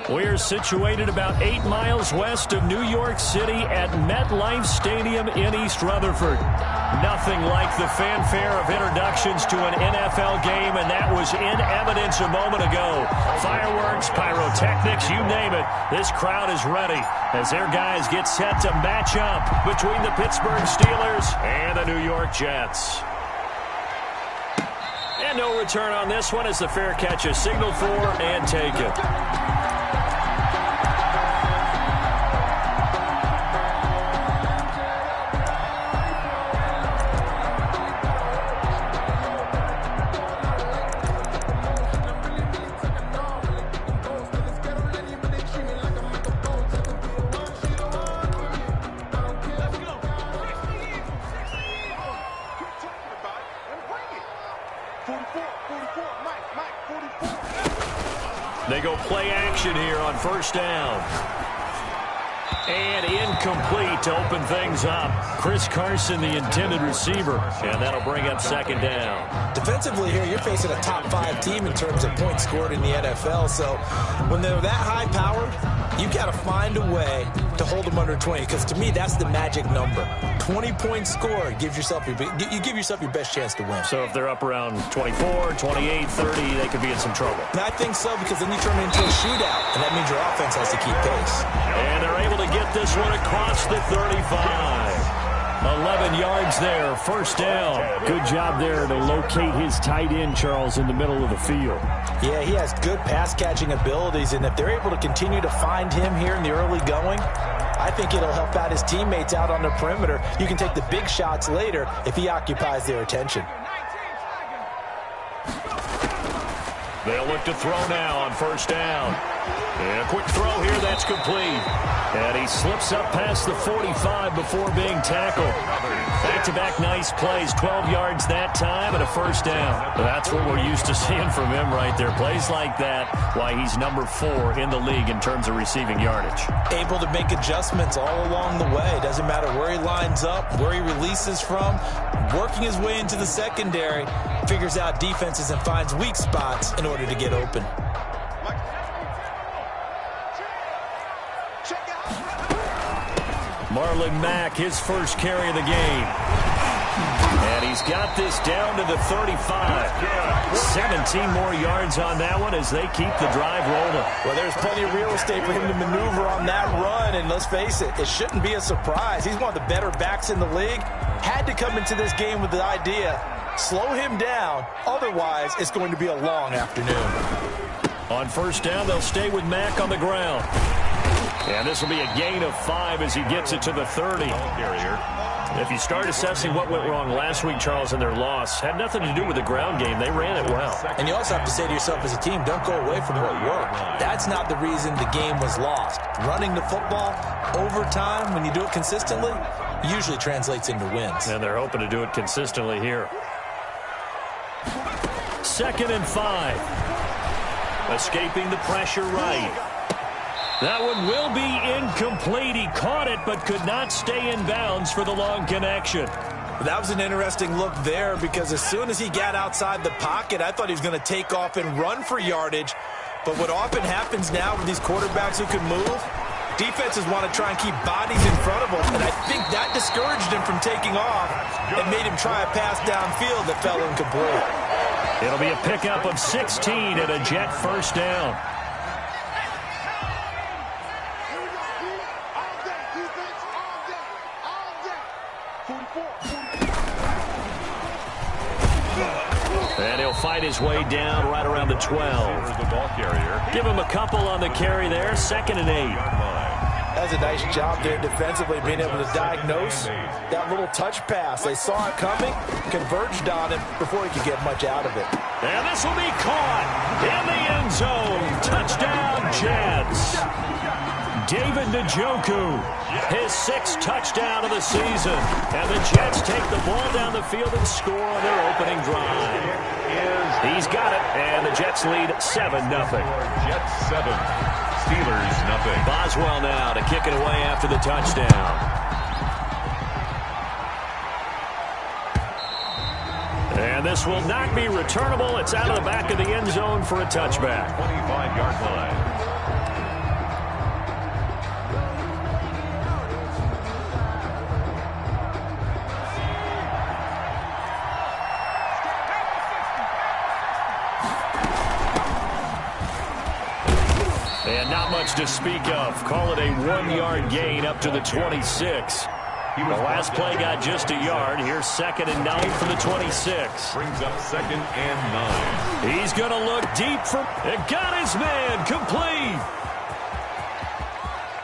We're situated about 8 miles west of New York City at MetLife Stadium in East Rutherford. Nothing like the fanfare of introductions to an NFL game, and that was in evidence a moment ago. Fireworks, pyrotechnics, you name it. This crowd is ready as their guys get set to match up between the Pittsburgh Steelers and the New York Jets. And no return on this one as the fair catch is signaled for and taken. They go play action here on first down. And incomplete to open things up. Chris Carson, the intended receiver. And that'll bring up second down. Defensively here, you're facing a top 5 team in terms of points scored in the NFL. So when they're that high powered, you got to find a way to hold them under 20. Because to me, that's the magic number. 20 points scored you give yourself your best chance to win. So if they're up around 24, 28, 30, they could be in some trouble. And I think so, because then you turn it into a shootout, and that means your offense has to keep pace. And they're able to get this one across the 35. 11 yards there, first down. Good job there to locate his tight end, Charles, in the middle of the field. Yeah, he has good pass-catching abilities, and if they're able to continue to find him here in the early going, I think it'll help out his teammates out on the perimeter. You can take the big shots later if he occupies their attention. They'll look to throw now on first down. And a quick throw here, that's complete. And he slips up past the 45 before being tackled. Back-to-back nice plays, 12 yards that time and a first down. That's what we're used to seeing from him right there. Plays like that, why he's number 4 in the league in terms of receiving yardage. Able to make adjustments all along the way. Doesn't matter where he lines up, where he releases from. Working his way into the secondary, figures out defenses and finds weak spots in order to get open. Marlon Mack, his first carry of the game. And he's got this down to the 35. 17 more yards on that one as they keep the drive rolling. Well, there's plenty of real estate for him to maneuver on that run, and let's face it, it shouldn't be a surprise. He's one of the better backs in the league. Had to come into this game with the idea, slow him down, otherwise it's going to be a long afternoon. On first down, they'll stay with Mack on the ground. And this will be a gain of 5 as he gets it to the 30. If you start assessing what went wrong last week, Charles, in their loss, had nothing to do with the ground game. They ran it well. And you also have to say to yourself as a team, don't go away from what worked. That's not the reason the game was lost. Running the football over time, when you do it consistently, usually translates into wins. And they're hoping to do it consistently here. 2nd and 5. Escaping the pressure right. That one will be incomplete. He caught it but could not stay in bounds for the long connection. That was an interesting look there, because as soon as he got outside the pocket, I thought he was going to take off and run for yardage. But what often happens now with these quarterbacks who can move, defenses want to try and keep bodies in front of them, and I think that discouraged him from taking off and made him try a pass downfield that fell incomplete. It'll be a pickup of 16 and a Jet first down. And he'll fight his way down right around the 12. Give him a couple on the carry there. 2nd and 8. That's a nice job there defensively, being able to diagnose that little touch pass. They saw it coming, converged on it before he could get much out of it. And this will be caught in the end zone. Touchdown, Jets. David Njoku, his 6th touchdown of the season. And the Jets take the ball down the field and score on their opening drive. He's got it, and the Jets lead 7-0. Jets 7, Steelers 0. Boswell now to kick it away after the touchdown. And this will not be returnable. It's out of the back of the end zone for a touchback. 25-yard line. And not much to speak of. Call it a 1-yard gain up to the 26. The last play got just a yard. Here's 2nd and 9 for the 26. Brings up 2nd and 9. He's going to look deep for... It got his man complete.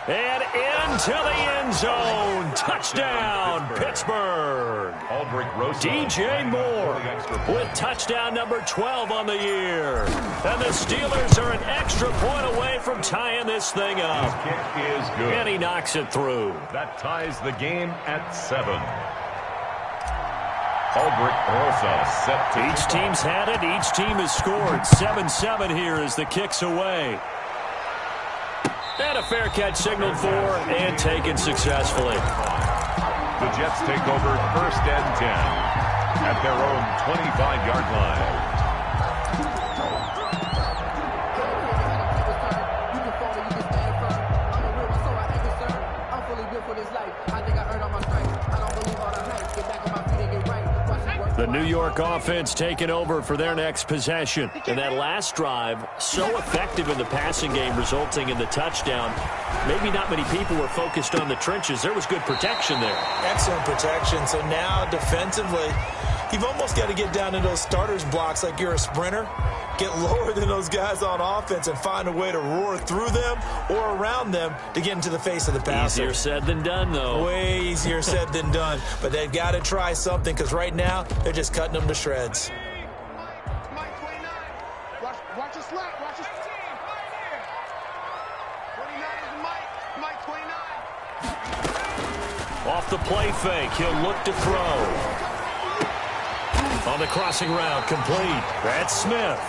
And into the end zone. Touchdown, Pittsburgh. DJ Moore with touchdown number 12 on the year. And the Steelers are an extra point away from tying this thing up. His kick is good. And he knocks it through. That ties the game at 7. Albrecht Rosa set to... Each team's had it. Each team has scored. 7-7 here as the kick's away. And a fair catch signaled for and taken successfully. The Jets take over 1st and 10 at their own 25-yard line. The New York offense taking over for their next possession. And that last drive, so effective in the passing game, resulting in the touchdown. Maybe not many people were focused on the trenches. There was good protection there. Excellent protection. So now defensively, you've almost got to get down to those starters blocks like you're a sprinter. Get lower than those guys on offense and find a way to roar through them or around them to get into the face of the passer. Easier said than done, though. Way easier said than done. But they've got to try something because right now they're just cutting them to shreds. Watch his left. Watch his team. Right here. 29 is Mike 29. Off the play fake, he'll look to throw. On the crossing route, complete. That's Smith.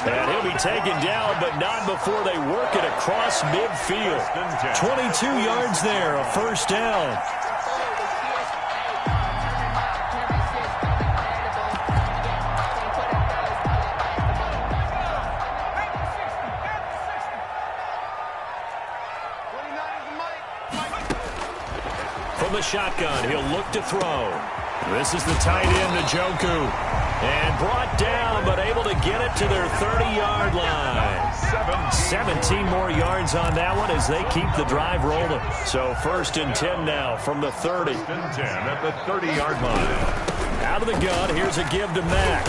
And he'll be taken down, but not before they work it across midfield. 22 yards there, a first down. From the shotgun, he'll look to throw. This is the tight end, Njoku. And brought down, but able to get it to their 30-yard line. 17 more yards on that one as they keep the drive rolling. So 1st and 10 now from the 30. 1st and 10 at the 30-yard line. Out of the gun, here's a give to Mack.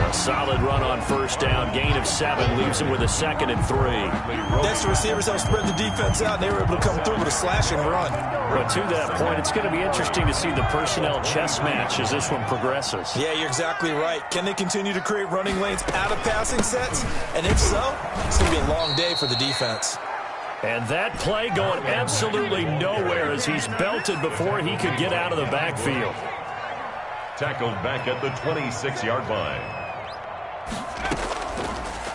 A solid run on 1st down. Gain of 7 leaves him with a 2nd and 3. Next, the receivers help spread the defense out, and they were able to come through with a slash and run. But to that point, it's going to be interesting to see the personnel chess match as this one progresses. Yeah, you're exactly right. Can they continue to create running lanes out of passing sets? And if so, it's going to be a long day for the defense. And that play going absolutely nowhere as he's belted before he could get out of the backfield. Tackled back at the 26-yard line.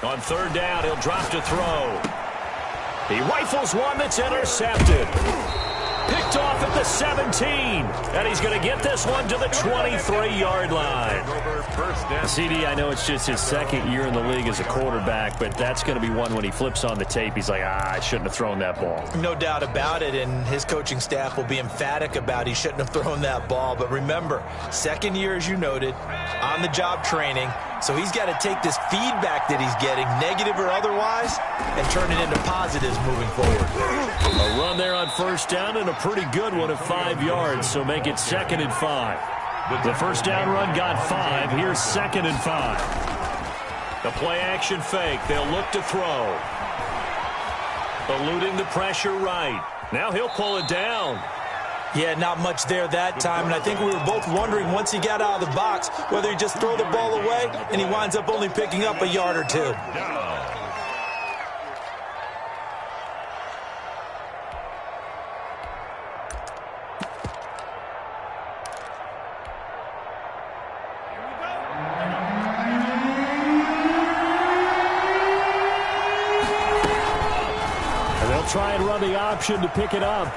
On 3rd down, he'll drop to throw. He rifles one that's intercepted. Picked off at the 17. And he's going to get this one to the 23-yard line. CD, I know it's just his 2nd year in the league as a quarterback, but that's going to be one when he flips on the tape. He's like, I shouldn't have thrown that ball. No doubt about it, and his coaching staff will be emphatic about he shouldn't have thrown that ball. But remember, 2nd year, as you noted, on-the-job training. So he's got to take this feedback that he's getting, negative or otherwise, and turn it into positives moving forward. A run there on 1st down and a pretty good one of 5 yards, so make it 2nd and 5. The 1st down run got 5. Here's 2nd and 5. The play-action fake. They'll look to throw. Eluding the pressure right. Now he'll pull it down. Yeah, not much there that time, and I think we were both wondering once he got out of the box whether he'd just throw the ball away, and he winds up only picking up a yard or 2. And they'll try and run the option to pick it up.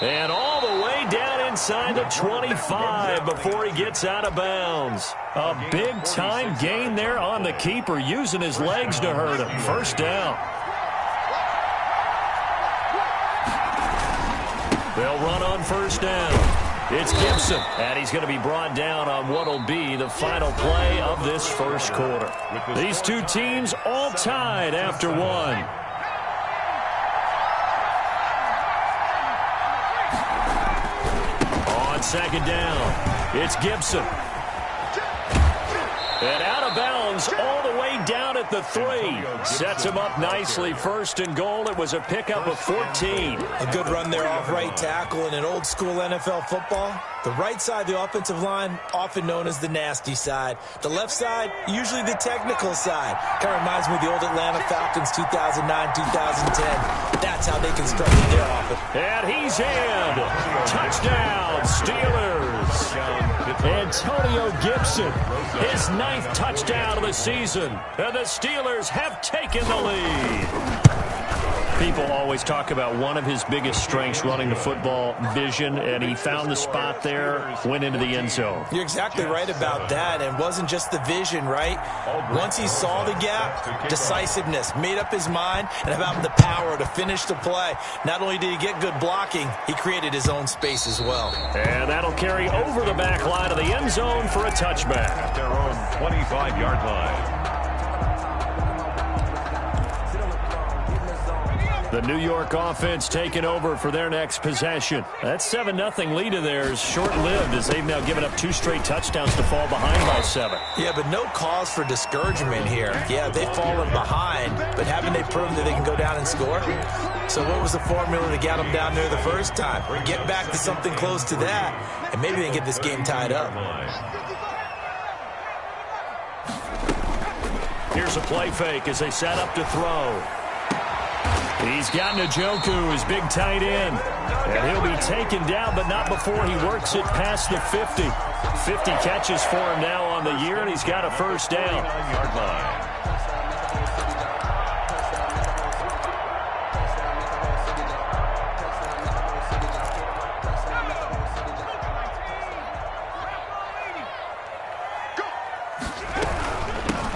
And all the way down inside the 25 before he gets out of bounds. A big-time gain there on the keeper, using his legs to hurt him. 1st down. They'll run on 1st down. It's Gibson, and he's going to be brought down on what will be the final play of this first quarter. These two teams all tied after one. On second down, it's Gibson. And out of bounds all the way down at the 3. Sets him up nicely. First and goal. It was a pickup of 14. A good run there off right tackle in an old school NFL football. The right side of the offensive line, often known as the nasty side. The left side, usually the technical side. Kind of reminds me of the old Atlanta Falcons 2009-2010. That's how they constructed their offense. And he's in. Touchdown, Steelers. Antonio Gibson, his 9th touchdown of the season. And the Steelers have taken the lead. People always talk about one of his biggest strengths running the football, vision, and he found the spot there, went into the end zone. You're exactly right about that, and wasn't just the vision, right? Once he saw the gap, decisiveness, made up his mind, and about the power to finish the play. Not only did he get good blocking, he created his own space as well. And that'll carry over the back line of the end zone for a touchback. At their own 25-yard line. The New York offense taking over for their next possession. That 7-0 lead of theirs short-lived as they've now given up 2 straight touchdowns to fall behind by 7. Yeah, but no cause for discouragement here. Yeah, they've fallen behind, but haven't they proven that they can go down and score? So what was the formula to get them down there the first time? Get back to something close to that, and maybe they can get this game tied up. Here's a play fake as they set up to throw. He's got Njoku, his big tight end. And he'll be taken down, but not before he works it past the 50. 50 catches for him now on the year, and he's got a first down.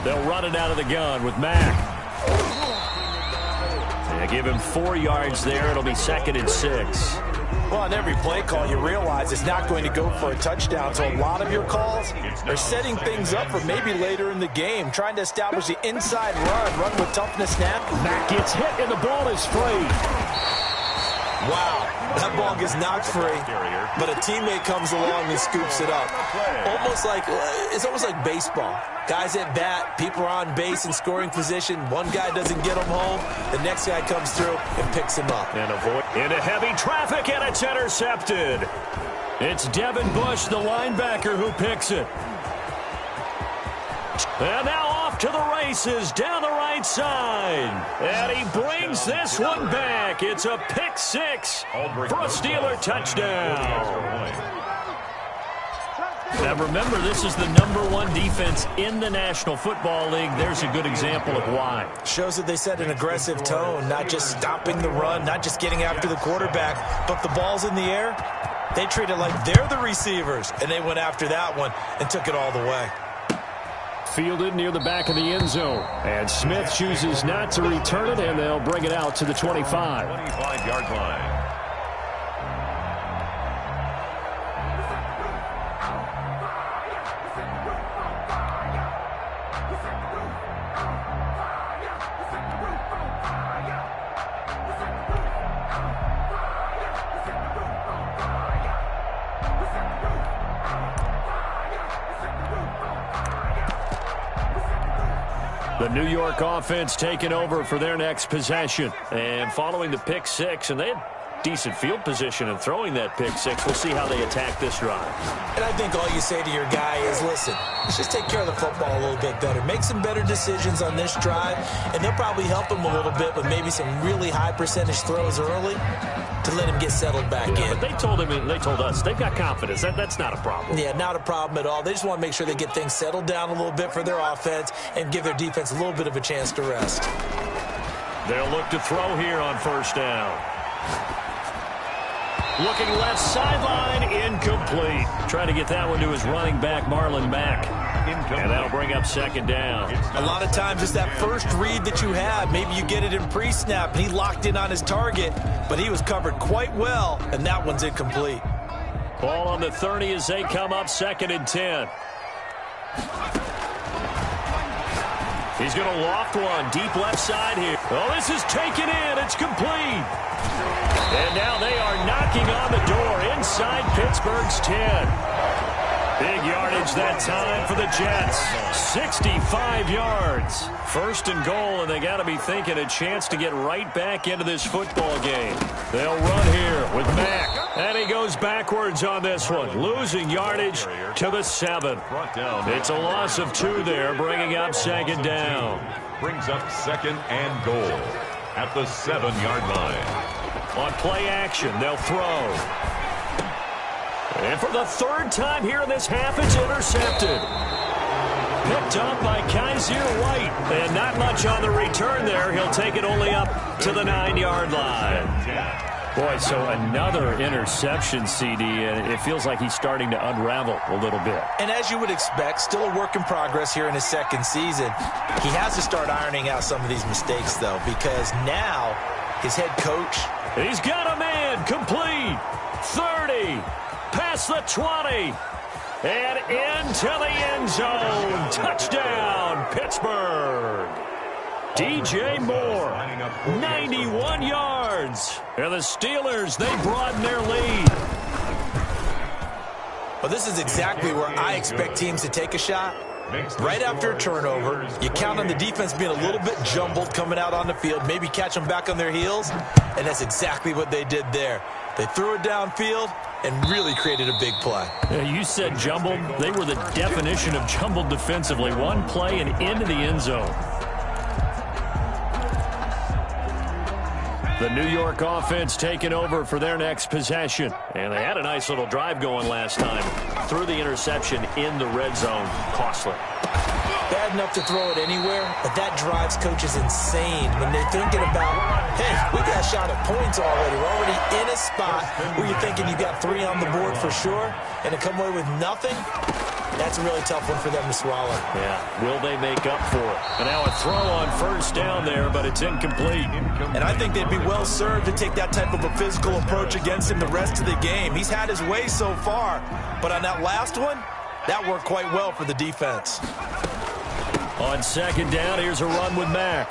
They'll run it out of the gun with Mack. Give him 4 yards there. It'll be 2nd and 6. Well, on every play call, you realize it's not going to go for a touchdown. So a lot of your calls are setting things up for maybe later in the game, trying to establish the inside run with toughness snap. Mack gets hit, and the ball is free. Wow, that ball gets knocked free, but a teammate comes along and scoops it up. It's almost like baseball. Guys at bat, people are on base in scoring position. One guy doesn't get them home. The next guy comes through and picks him up. And into heavy traffic, and it's intercepted. It's Devin Bush, the linebacker, who picks it. And now off to the races down the right side. And he brings this one back. It's a pick 6 for a Steeler touchdown. Now remember, this is the #1 defense in the National Football League. There's a good example of why. Shows that they set an aggressive tone, not just stopping the run, not just getting after the quarterback, but the ball's in the air. They treat it like they're the receivers, and they went after that one and took it all the way. Fielded near the back of the end zone. And Smith chooses not to return it, and they'll bring it out to the 25. 25-yard line. The New York offense taking over for their next possession. And following the pick 6, and they had decent field position in throwing that pick 6. We'll see how they attack this drive. And I think all you say to your guy is, listen, let's just take care of the football a little bit better. Make some better decisions on this drive, and they'll probably help him a little bit with maybe some really high percentage throws early to let him get settled back in. But they told him, and they told us, they've got confidence. That's not a problem. Yeah, not a problem at all. They just want to make sure they get things settled down a little bit for their offense and give their defense a little bit of a chance to rest. They'll look to throw here on first down. Looking left sideline, incomplete. Trying to get that one to his running back, Marlon Mack. And that'll bring up second down. A lot of times it's that first read that you have. Maybe you get it in pre-snap, and he locked in on his target, but he was covered quite well, and that one's incomplete. Ball on the 30 as they come up 2nd and 10. He's going to loft one deep left side here. Oh, this is taken in. It's complete. And now they are knocking on the door inside Pittsburgh's 10. Big yardage that time for the Jets. 65 yards. 1st and goal, and they got to be thinking a chance to get right back into this football game. They'll run here with Mack. And he goes backwards on this one, losing yardage to the 7. It's a loss of 2 there, bringing up 2nd down. Brings up 2nd and goal at the 7-yard line. On play action, they'll throw. And for the 3rd time here in this half, it's intercepted. Picked up by Kaiser White. And not much on the return there. He'll take it only up to the 9-yard line. Boy, so another interception, CD, and it feels like he's starting to unravel a little bit. And as you would expect, still a work in progress here in his 2nd season. He has to start ironing out some of these mistakes, though, because now his head coach... He's got a man complete. 30. Past the 20. And into the end zone. Touchdown, Pittsburgh. DJ Moore, 91 yards. And the Steelers, they broaden their lead. Well, this is exactly where I expect teams to take a shot. Right after a turnover, you count on the defense being a little bit jumbled coming out on the field, maybe catch them back on their heels, and that's exactly what they did there. They threw it downfield and really created a big play. Yeah, you said jumbled. They were the definition of jumbled defensively. One play and into the end zone. The New York offense taking over for their next possession. And they had a nice little drive going last time. Threw the interception in the red zone. Costly. Bad enough to throw it anywhere, but that drives coaches insane when they're thinking about, hey, we got a shot at points already. We're already in a spot where you're thinking you got 3 on the board for sure, and to come away with nothing, that's a really tough one for them to swallow. Yeah, will they make up for it? And now a throw on 1st down there, but it's incomplete. And I think they'd be well served to take that type of a physical approach against him the rest of the game. He's had his way so far, but on that last one, that worked quite well for the defense. On 2nd down, here's a run with Mack.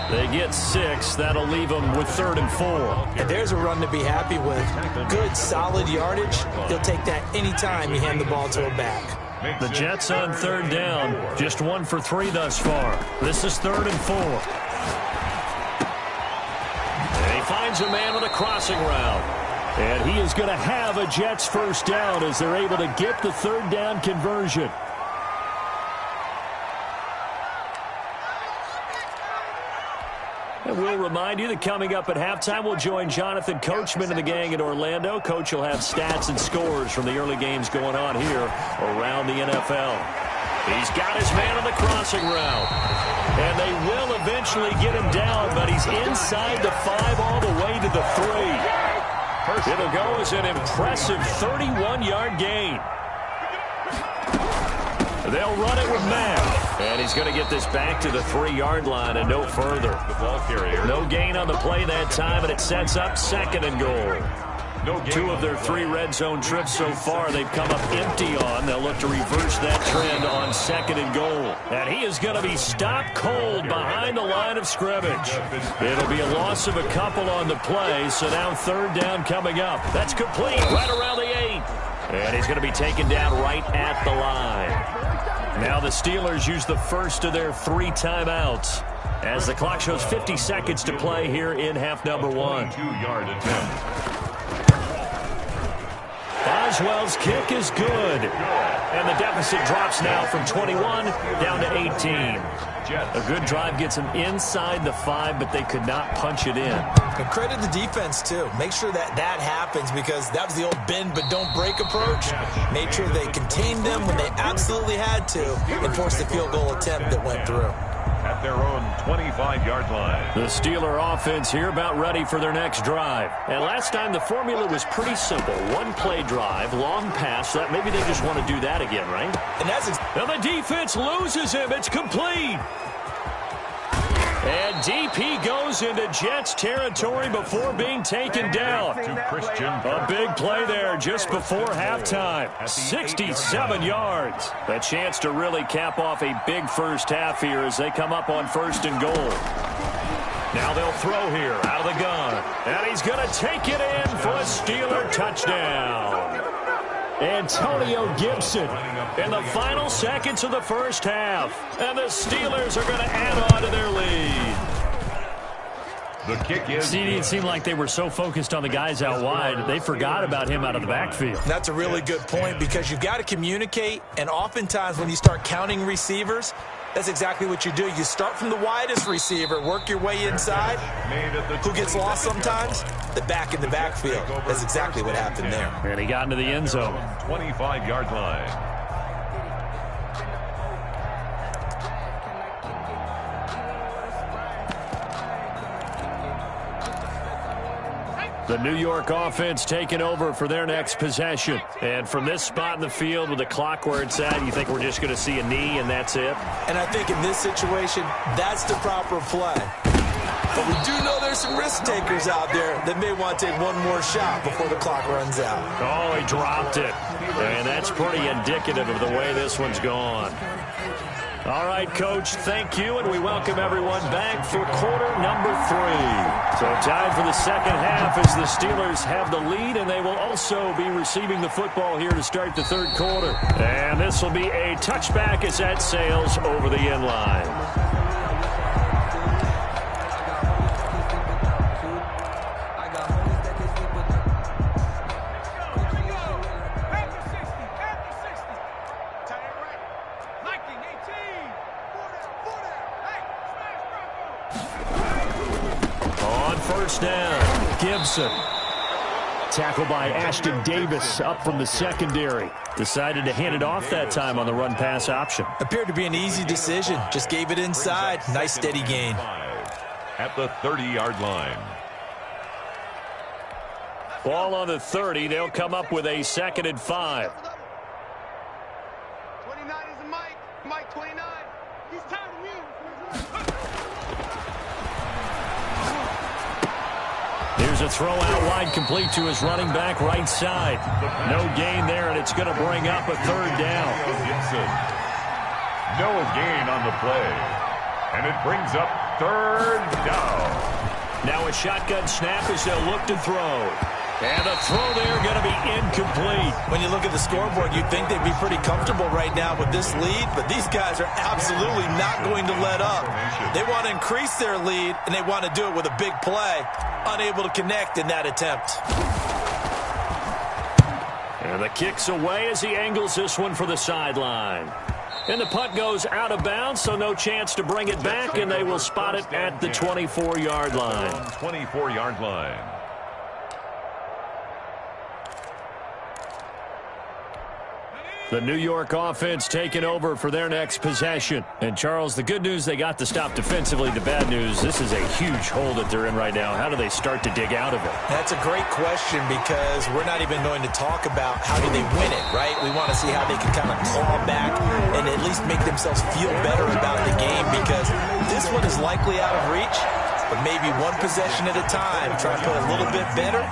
They get 6. That'll leave them with 3rd and 4. And there's a run to be happy with. Good, solid yardage. They'll take that anytime you hand the ball to a back. The Jets on 3rd down. Just 1 for 3 thus far. This is 3rd and 4. And he finds a man on a crossing route. And he is going to have a Jets 1st down as they're able to get the 3rd down conversion. And we'll remind you that coming up at halftime, we'll join Jonathan Coachman and the gang in Orlando. Coach will have stats and scores from the early games going on here around the NFL. He's got his man on the crossing route. And they will eventually get him down, but he's inside the 5 all the way to the 3. It'll go as an impressive 31-yard gain. They'll run it with Mack. And he's going to get this back to the 3-yard line and no further. The ball carrier. No gain on the play that time, and it sets up 2nd and goal. 2 of their 3 red zone trips so far they've come up empty on. They'll look to reverse that trend on 2nd and goal. And he is going to be stopped cold behind the line of scrimmage. It'll be a loss of a couple on the play, so now 3rd down coming up. That's complete right around the 8. And he's going to be taken down right at the line. Now the Steelers use the first of their 3 timeouts as the clock shows 50 seconds to play here in half number 1. 2-yard attempt. Boswell's kick is good. And the deficit drops now from 21 down to 18. A good drive gets them inside the 5, but they could not punch it in. And credit the defense, too. Make sure that happens because that was the old bend but don't break approach. Made sure they contained them when they absolutely had to and forced the field goal attempt that went through. At their own 25-yard line. The Steeler offense here about ready for their next drive. And last time the formula was pretty simple. 1-play drive, long pass. That maybe they just want to do that again, right? And that's now the defense loses him. It's complete. And DP goes into Jets territory before being taken down. A big play there just before halftime. 67 yards. A chance to really cap off a big first half here as they come up on 1st and goal. Now they'll throw here out of the gun. And he's going to take it in for a Steeler touchdown. Antonio Gibson in the final seconds of the first half. And the Steelers are going to add on to their lead. The kick is... CD, it seemed like they were so focused on the guys out wide, they forgot about him out of the backfield. That's a really good point because you've got to communicate, and oftentimes when you start counting receivers, that's exactly what you do. You start from the widest receiver, work your way inside. Who gets lost sometimes? The back in the backfield. That's exactly what happened there. And he got into the end zone. 25-yard line. The New York offense taking over for their next possession. And from this spot in the field with the clock where it's at, you think we're just going to see a knee and that's it? And I think in this situation, that's the proper play. But we do know there's some risk takers out there that may want to take one more shot before the clock runs out. Oh, he dropped it. And that's pretty indicative of the way this one's gone. All right, Coach, thank you, and we welcome everyone back for quarter number 3. So time for the second half as the Steelers have the lead, and they will also be receiving the football here to start the third quarter. And this will be a touchback as that sails over the end line. First down, Gibson. Tackled by Ashton Davis up from the secondary. Decided to hand it off that time on the run-pass option. Appeared to be an easy decision. Just gave it inside. Nice steady gain. At the 30-yard line. Ball on the 30. They'll come up with a 2nd and 5. 29 is the Mike. Mike 29. He's tired of you. Here's a throw out wide, complete to his running back right side. No gain there, and it's going to bring up a 3rd down. Gibson. No gain on the play. And it brings up 3rd down. Now a shotgun snap as they'll look to throw. And the throw there going to be incomplete. When you look at the scoreboard, you'd think they'd be pretty comfortable right now with this lead, but these guys are absolutely not going to let up. They want to increase their lead, and they want to do it with a big play. Unable to connect in that attempt. And the kick's away as he angles this one for the sideline. And the punt goes out of bounds, so no chance to bring it back, and they will spot it at the 24-yard line. 24-yard line. The New York offense taking over for their next possession. And, Charles, the good news, they got the stop defensively. The bad news, this is a huge hole that they're in right now. How do they start to dig out of it? That's a great question because we're not even going to talk about how do they win it, right? We want to see how they can kind of claw back and at least make themselves feel better about the game because this one is likely out of reach. But maybe one possession at a time. Try to play a little bit better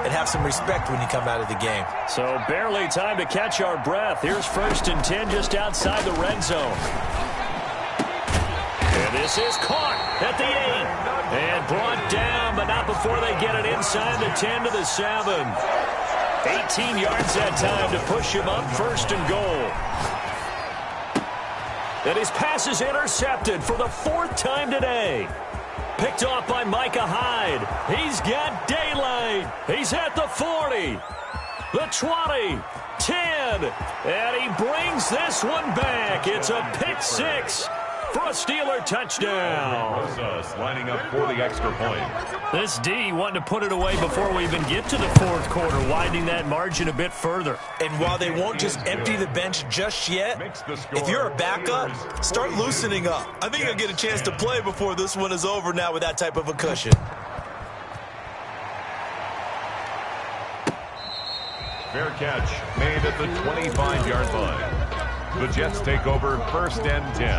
and have some respect when you come out of the game. So barely time to catch our breath. Here's 1st and 10 just outside the red zone. And this is caught at the 8. And brought down, but not before they get it inside the 10 to the 7. 18 yards that time to push him up 1st and goal. And his pass is intercepted for the 4th time today. Picked off by Micah Hyde. He's got daylight. He's at the 40, the 20, 10, and he brings this one back. It's a pick 6 for a Steeler touchdown. Rosas lining up for the extra point. This D wanting to put it away before we even get to the 4th quarter, widening that margin a bit further. And while they won't just empty the bench just yet, if you're a backup, start loosening up. I think you'll get a chance to play before this one is over now with that type of a cushion. Fair catch made at the 25-yard line. The Jets take over 1st and 10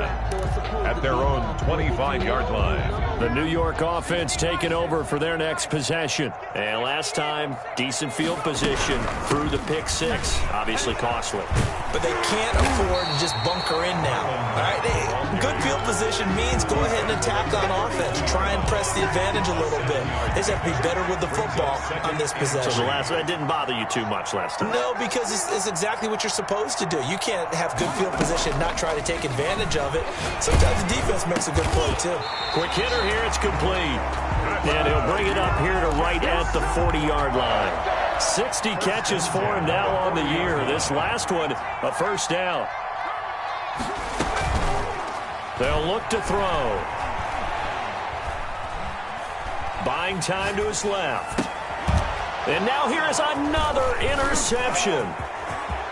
at their own 25-yard line. The New York offense taking over for their next possession. And last time, decent field position through the pick six. Obviously costly. But they can't afford to just bunker in now. All right, good field position means go ahead and attack on offense. Try and press the advantage a little bit. They just have to be better with the football on this possession. So that didn't bother you too much last time? No, because it's exactly what you're supposed to do. You can't have good field position and not try to take advantage of it. Sometimes the defense makes a good play, too. Quick hitter here. It's complete. And he'll bring it up here to right at the 40-yard line. 60 catches for him now on the year. This last one, a first down. They'll look to throw. Buying time to his left. And now here is another interception.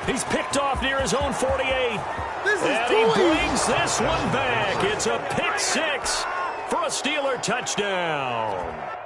He's picked off near his own 48. And he brings this one back. It's a pick six for a Steeler touchdown.